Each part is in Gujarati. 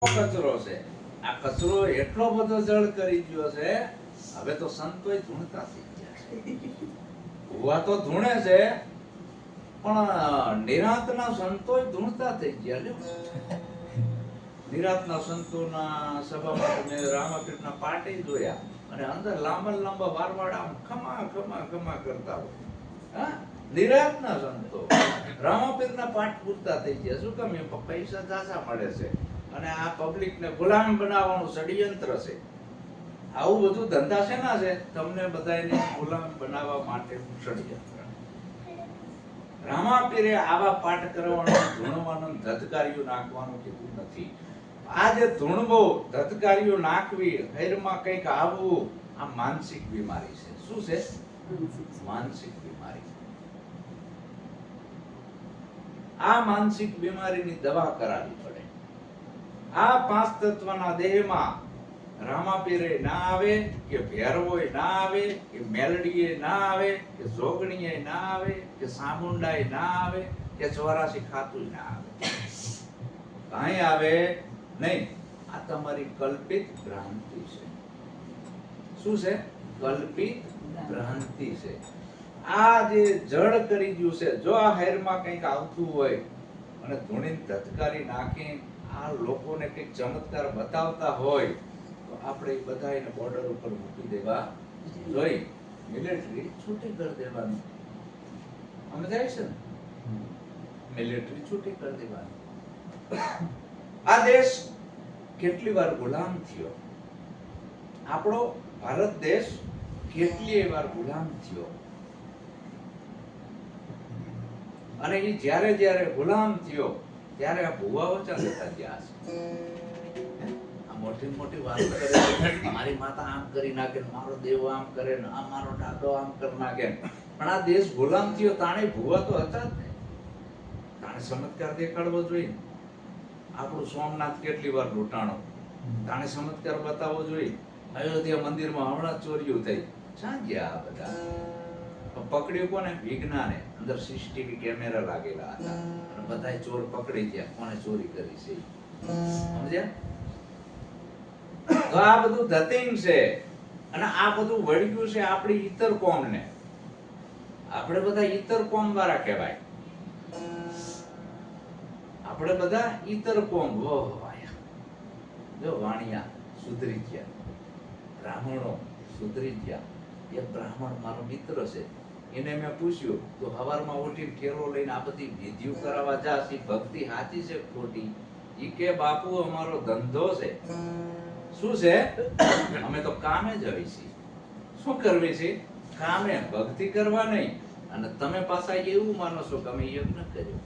કચરો છે. આ કચરો એટલો બધો જળ કરી ગયો છે, હવે તો સંતોય ધૂણતા થઈ ગયા છે. ભુવા તો ધૂણે છે, પણ નિરાંતના સંતોય ધૂણતા થઈ ગયા. લ્યો, નિરાંતના સંતોના સભામાં મેં રામાપીરના પાટે જોયા, અને અંદર લાંબા લાંબા વારવાડા ખમા ખમા ખમા કરતા હોય. હા, નિરાંતના સંતો રામાપીરના પાઠ પૂરતા થઈ ગયા. શું કામ? એ પૈસા ઝાઝા મળે છે, અને આ પબ્લિકને ગુલામ બનાવવાનું ષડયંત્ર છે. આવું બધું ધંધા શેના છે? તમને બધાને ગુલામ બનાવવા માટેનું ષડયંત્ર. રામાપીરે આવા પાઠ કરવાનું, ધૂણવાનું, ધધકારીઓ નાખવાનું કીધું નથી. આ જે ધૂણવો, ધધકારીઓ નાખવી, હૈરમાં કંઈક આવવું, આ માનસિક બીમારી છે. શું છે? માનસિક બીમારી. આ માનસિક બીમારીની દવા કરાવવી પડે. આ પાંચ તત્વના દેહમાં રામાપીરે ના આવે, કે ભેરવોય ના આવે, કે મેલડીએ ના આવે, કે જોગણીએ ના આવે, કે સામુંડાએ ના આવે, કે 84 ખાતું ના આવે. કાંઈ આવે નહીં. આ તમારી કલ્પિત ભ્રાંતિ છે. શું છે? કલ્પિત ભ્રાંતિ છે. આ જે જડ કરી ગયું છે, જો આ હાયરમાં કંઈક આવતું હોય અને ધૂણીને ધધકારી નાખી આ લોકોને કંઈક ચમત્કાર બતાવતા હોય, તો આપણે બધા એને બોર્ડર ઉપર મૂકી દેવા જોઈએ. મિલિટરી છૂટી કરી દેવાનું. સમજાય છે ને? મિલિટરી છૂટી કરી દેવાની. આ દેશ કેટલી વાર ગુલામ થયો. આપણો ભારત દેશ કેટલી વાર ગુલામ થયો. અને એ જ્યારે જ્યારે ગુલામ થયો ત્યારે આ ભુવાઓ ચાલતા ગયા છે. આ મોટી મોટી વાતો કરે, મારી માતા આમ કરી નાખે, મારો દેવ આમ કરે, ને આ મારો દાદો આમ કરી નાખે. પણ આ દેશ ગુલામ થયો તાણે ભુવા તો હતા જ ને. તાણે ચમત્કાર દેખાડવો જોઈએ. આપણું સોમનાથ કેટલી વાર લૂંટાણો, તાણે ચમત્કાર બતાવવો જોઈએ. અયોધ્યા મંદિરમાં હમણાં ચોરીઓ થઈ, ક્યાં ગયા આ બધા? પકડ્યું કોને? વિજ્ઞાને. અંદર સીસીટીવી કેમેરા લાગેલા હતા, અને બધાય ચોર પકડી ગયા, કોને ચોરી કરી છે. સમજ્યા? તો આ બધું ધતિંગ છે, અને આ બધું વળગ્યું છે આપણી ઈતર કોમને. આપણે બધા ઈતર કોમ વાળા કહેવાય. આપણે બધા ઈતર કોમ. જો વાણિયા સુધરી ગયા, બ્રાહ્મણો સુધરી ગયા. એક બ્રાહ્મણ મારો મિત્ર છે, એને મેં પૂછ્યું, તો હવારમાં ઉઠીને ઠેલો લઈને આ બધી વિધિઓ કરાવવા જાસ, ઈ ભક્તિ સાચી છે ખોટી? ઈ કે બાપુ અમારો ધંધો છે. શું છે? અમે તો કામે જ આવી છીએ. શું કરવી છે? કામે. ભક્તિ કરવા નહીં. અને તમે પાછા એવું માનો છો કે અમે યજ્ઞ કર્યો.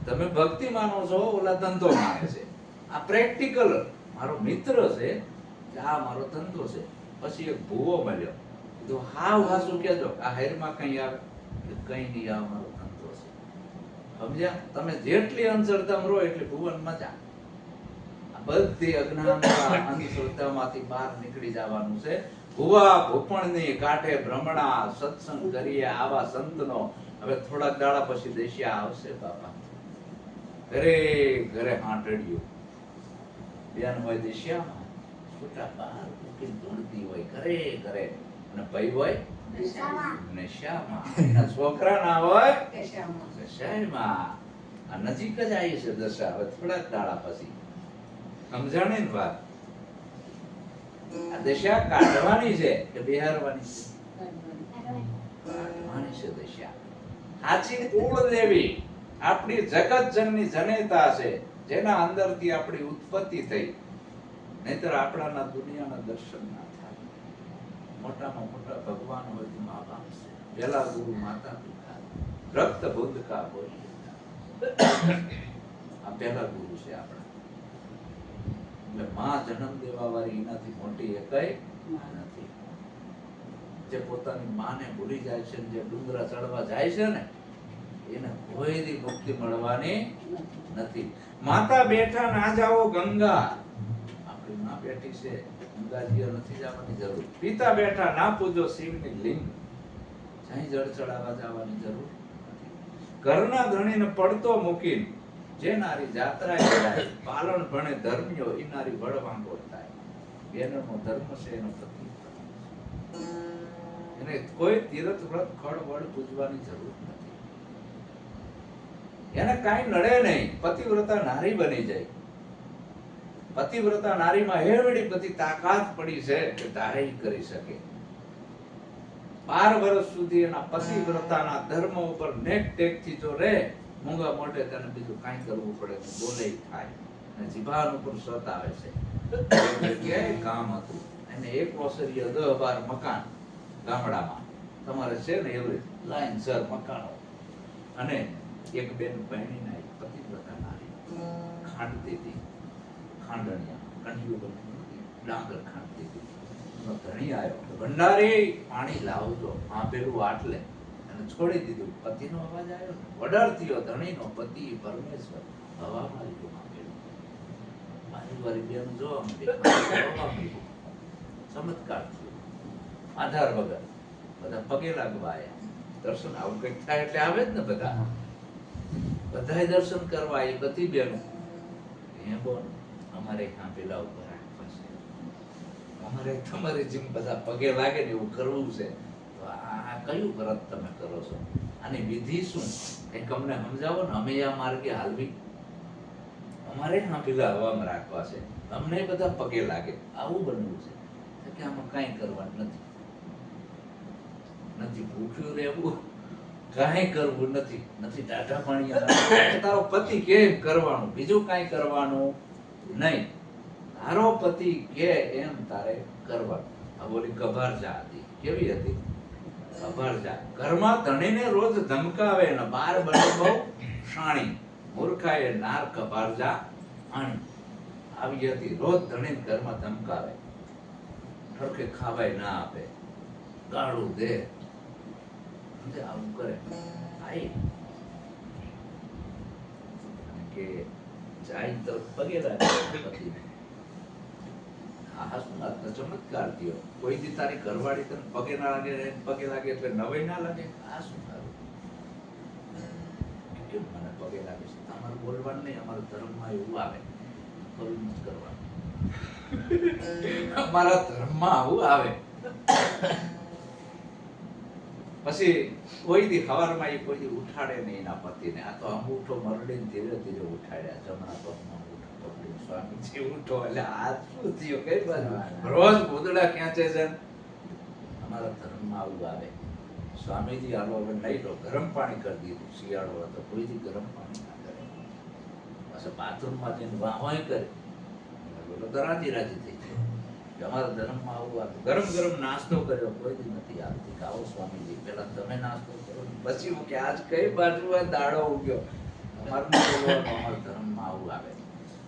તમે ભક્તિ માનો છો, ઓલા ધંધો માને છે. આ પ્રેક્ટિકલ. મારો મિત્ર છે, આ મારો ધંધો છે. પછી એક ભૂવો મળ્યો, તો હાવ હાસું કહેજો, આ હાયરમાં કઈ આવે? કઈ નહીં, આ મારો ધંધો છે. સમજ્યા? તમે જેટલી અંધશ્રદ્ધામાં રહો એટલી ભુવન મજા. આ બધી અજ્ઞાનતા, અંધશ્રદ્ધામાંથી બહાર નીકળી જવાનું છે. ભુવા ભૂપણની કાંઠે ભ્રમણા સત્સંગ કરીએ આવા સંતનો. હવે થોડાક દાડા પછી દેશિયા આવશે બાપા. ઘરે ઘરે હાંટડ્યું બેન હોય દેશિયામાં, છોટા બહાર મૂકીને ધૂણતી હોય ઘરે ઘરે. અને ભાઈ હોય નશામાં, એના છોકરા ના હોય કશાયમાં. આ નજીક જ આવી છે દશા. હવે થોડાક દાડા પછી. સમજાણી ને વાત? આ દશા કાઢવાની છે કે બિહારવાની છે? કાઢવાની છે દશા. સાચી કુળ દેવી આપણી જગત જનની જનેતા છે, જેના અંદરથી આપણી ઉત્પત્તિ થઈ. નહીતર આપણાના દુનિયાના દર્શન ના થાય. મોટામાં મોટા ભગવાન હોય તો મા બાપ છે, પહેલા ગુરુ માતા પિતા, રક્ત બુદ્ધ કા બોલી. આ પહેલા ગુરુ છે આપણા. એટલે માં જન્મ દેવા વાળી એનાથી મોટી એકઈ નથી. જે પોતાની માને ભૂલી જાય છે, જે ડુંગરા ચડવા જાય છે ને, એને કોઈની મુક્તિ મળવાની નથી. માતા બેઠા ના જાઓ ગંગા. આપણી માં બેઠી છે, ગંગાજીએ નથી જવાની જરૂર. પિતા બેઠા ના પૂજો શિવની લિંગ. જઈ જળ ચડાવવા જવાની જરૂર નથી. ઘરના ધણીને પડતો મૂકીને જે નારી જાત્રાએ જાય પાલન ભણે ધર્મ્યો ઈ નારી વડવાંગો થાય. બેનનો ધર્મ છે એનો પતિ. એને કોઈ તીર્થ વ્રત ખડ વડ પૂજવાની જરૂર નથી. એને કાંઈ નડે નહીં. પતિવ્રતા નારી બની જાય. પતિવ્રતા નારીમાં એવડી બધી તાકાત પડી છે કે ધારે કરી શકે. 12 વર્ષ સુધી એના પતિવ્રતાના ધર્મ ઉપર નેક ટેકથી જો રહે, મૂંગા મોઢે તેને બીજું કાંઈ કરવું પડે નહીં, બોલે થાય. અને જીભાન ઉપર સત આવે છે. જગ્યાએ કામ હતું. એને એક ઓસરીએ 10-12 મકાન ગામડામાં તમારે છે ને એવરી લાઈન સર મકાનો. અને એક બેન પહેણીને આવી પતિવ્રતા નારી ખાંડતી હતી. ખાંડણિયા કંઠીઓ બની ડાંગર ખાંડતી હતી. ધણી આવ્યો, ભંડારી પાણી લાવજો. આ પેલું આટલે અને છોડી દીધું. પતિનો અવાજ આવ્યો, વડાર થયો. ધણીનો પતિ પરમેશ્વર હવામાં લીધું. મારી વારી બેન જોવા માંડી. ચમત્કાર થયો. આધાર વગર બધા પગે લાગવા આવ્યા. દર્શન આવું કંઈક થાય એટલે આવે જ ને બધા. બધાય દર્શન કરવા એ બધી બેનો હે બોલ અમારે ક્યાં પેલા ઉપર અમારે તમારી જેમ બધા પગે લાગે ને એવું કરવું છે. તો આ કયું વ્રત તમે કરો છો? આની વિધિ શું? કંઈક અમને સમજાવો ને. અમે આ માર્ગે હાલવી. અમારે હા પેલા હવામાં રાખવા છે. અમને બધા પગે લાગે. આવું બનવું છે કે આમાં કાંઈ કરવાનું નથી. ભૂખ્યું રહેવું, કાંઈ કરવું નથી. ટાઢા પાણી. તારો પતિ કેમ કરવાનું, બીજું કાંઈ કરવાનું નહીં. તારો પતિ કે એમ તારે કરવાનું. આ બોલી કભારજા હતી. કેવી હતી કભારજા? ઘરમાં ધણીને રોજ ધમકાવે ને બાર બને બહુ શાણી. મૂર્ખાએ નાર કભારજા આણી આવી હતી. રોજ ધણીને ઘરમાં ધમકાવે, ઠરકે ખાવાય ના આપે, ગાળું દે, આવું કરે. આઈ કે જાય તો પગે લાગે પતિને. આ શું ચમત્કાર થયો? કોઈ દી તારી ઘરવાળી તને પગે ના લાગે, પગે લાગે એટલે નવાઈ ના લાગે? આ શું તારું? કેમ મને પગે લાગે છે? તમારું બોલવાનું નહીં. અમારા ધર્મમાં એવું આવે, ખરું નથી કરવાનું. અમારા ધર્મમાં આવું આવે. પછી કોઈ દી સવારમાં એ કોઈ દી ઉઠાડે નહીં એના પતિને. આ તો અંગૂઠો મરડીને ધીરે ધીરે ઉઠાડ્યા. જમણા પગમાં સ્વામીજી ઉઠો. એટલે આ શું થયું? કઈ બાજુ રોજ ગોદડા ખેંચે છે. અમારા ધર્મમાં આવું આવે. સ્વામીજી આલો હવે નહીં લો, ગરમ પાણી કરી દીધું. શિયાળો હતો, કોઈથી ગરમ પાણી ના કરે. પાછા બાથરૂમમાં જઈને વાહોય કરે. બોલો તો રાજી રાજી થઈ જાય. અમારા ધર્મમાં આવું આવે. ગરમ ગરમ નાસ્તો કર્યો, કોઈથી નથી આવતી. આવો સ્વામીજી પેલા તમે નાસ્તો કરો, પછી હું કે આજ કઈ બાજુ દાડો ઉગ્યો. અમારા ધર્મમાં આવું આવે.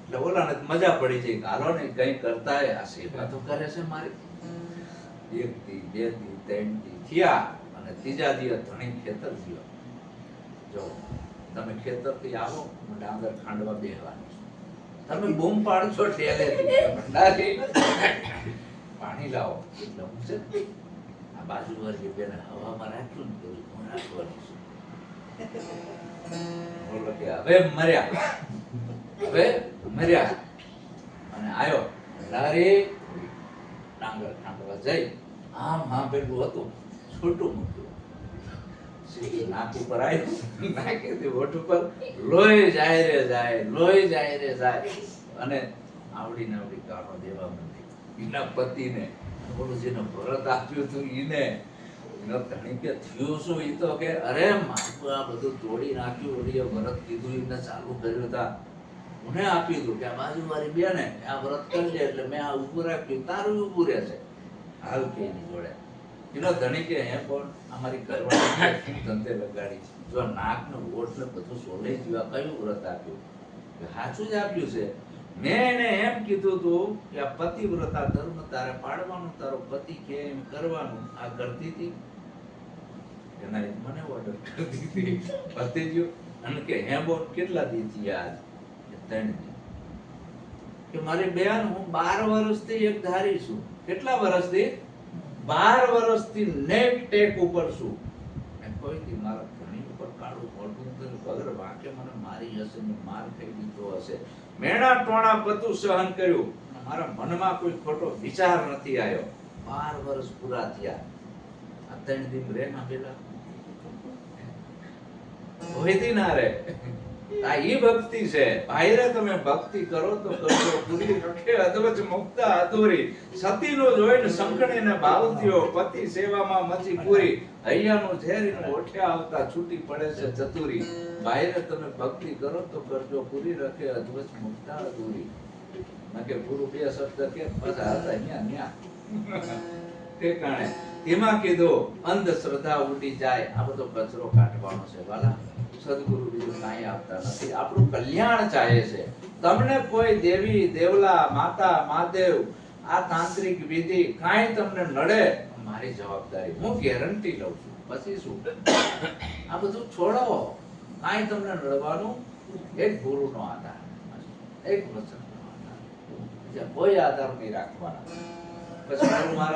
એટલે ઓલાને મજા પડી જાય કે હાલો ને કઈ કરતા આ સેવા તો કરે છે મારી. 1 દી 2 દી 3 દી થયા અને ત્રીજા દિવસ ધણી ખેતર ગયો. જો તમે ખેતરથી આવો, ડાંગર ખાંડવા બેહવાનું. તમે બૂમ પાડશો ઠેલેથી, પાણી લાવો. એટલે હું છે આ બાજુ વર્ગે બેને હવામાં રાખ્યું ને તો હું રાખવાનું છું. બોલો કે હવે મર્યા અને આવ્યો. લારી ડાંગર ખાંડવા જઈ આમ પેલું હતું છોટું મોટું નાક ઉપર આવ્યું. નાકેથી હોઠ ઉપર લોહી જાય રે જાય. અને આવડી ગાળો દેવા માંડી એના પતિને. બોલું જેને વ્રત આપ્યું હતું ઈને ધણી કે થયું શું? ઈ તો કે અરે મારું આ બધું તોડી નાખ્યું. ઓલીએ વ્રત કીધું એને ચાલુ કર્યું હતા. મને આપી દઉં કે આ બાજુવાળી બેને આ વ્રત કરજે એટલે મેં આ ઊભું રાખ્યું. તારું ઊભું રહેશે. હાલ કે એની જોડે એનો ધણી કે હે પણ અમારી ઘરવાળી ધંધે લગાડી. જો નાક ને ઓઠ ને બધું સોલાઈ ગયું. આ કયું વ્રત આપ્યું? સાચું જ આપ્યું છે. મેં એને એમ કીધું હતું કે આ પતિવ્રતા ધર્મ તારે પાડવાનું, તારો પતિ કે એમ કરવાનું. આ કરતી હતી એના મને ઓર્ડર કરતી હતી. પતી ગયું અને કે હે બોલ કેટલા દી થયા? આજ 3 દી. કે મારી બેન હું 12 વર્ષથી એક ધારી છું. કેટલા વર્ષથી? 12 વર્ષથી નેક ટેક ઉપર છું. કોઈ દી મારા ધણી ઉપર કાળું મોઢું વગર વાંકે મને મારી હશે ને માર ખાઈ લીધો હશે. મેણા ટોણા બધું સહન કર્યું, મારા મનમાં કોઈ ખોટો વિચાર નથી આવ્યો. 12 વર્ષ પૂરા થયા. આ 3 દિન રે ના પેલા હોયથી ના રે. આ ઈ ભક્તિ છે. ભાઈરે તમે ભક્તિ કરો તો કરજો પૂરી, રખે અધવચ મુક્તા અધૂરી. સતીનો જોઈને સંકળીને ભાવતીઓ, પતિ સેવામાં મચી પૂરી. હૈયાનું ઝેરીનું ઓઠે આવતા છૂટી પડે છે ચતુરી. ભાઈરે તમે ભક્તિ કરો તો કરજો પૂરી, રખે અધવચ મુક્તા અધૂરી. નકે પૂરું 2 શબ્દ કે બસ હતા ન્યા ઠેકાણે. એમાં કીધું અંધશ્રદ્ધા ઉડી જાય. આ બધો કચરો કાઢવાનો છે વાલા. સદગુરુ બીજું કાંઈ આપતા નથી, આપણું કલ્યાણ ચાહે છે. તમને કોઈ દેવી દેવલા માતા મહાદેવ આ તાંત્રિક વિધિ કાંઈ તમને નડે, મારી જવાબદારી, હું ગેરંટી લઉં છું. પછી શું, આ બધું છોડાવો. કાંઈ તમને નડવાનું, એક ગુરુનો આધાર, એક વચનનો આધાર, કોઈ આધાર નહીં રાખવાના. પછી ગુરુ મહારાજ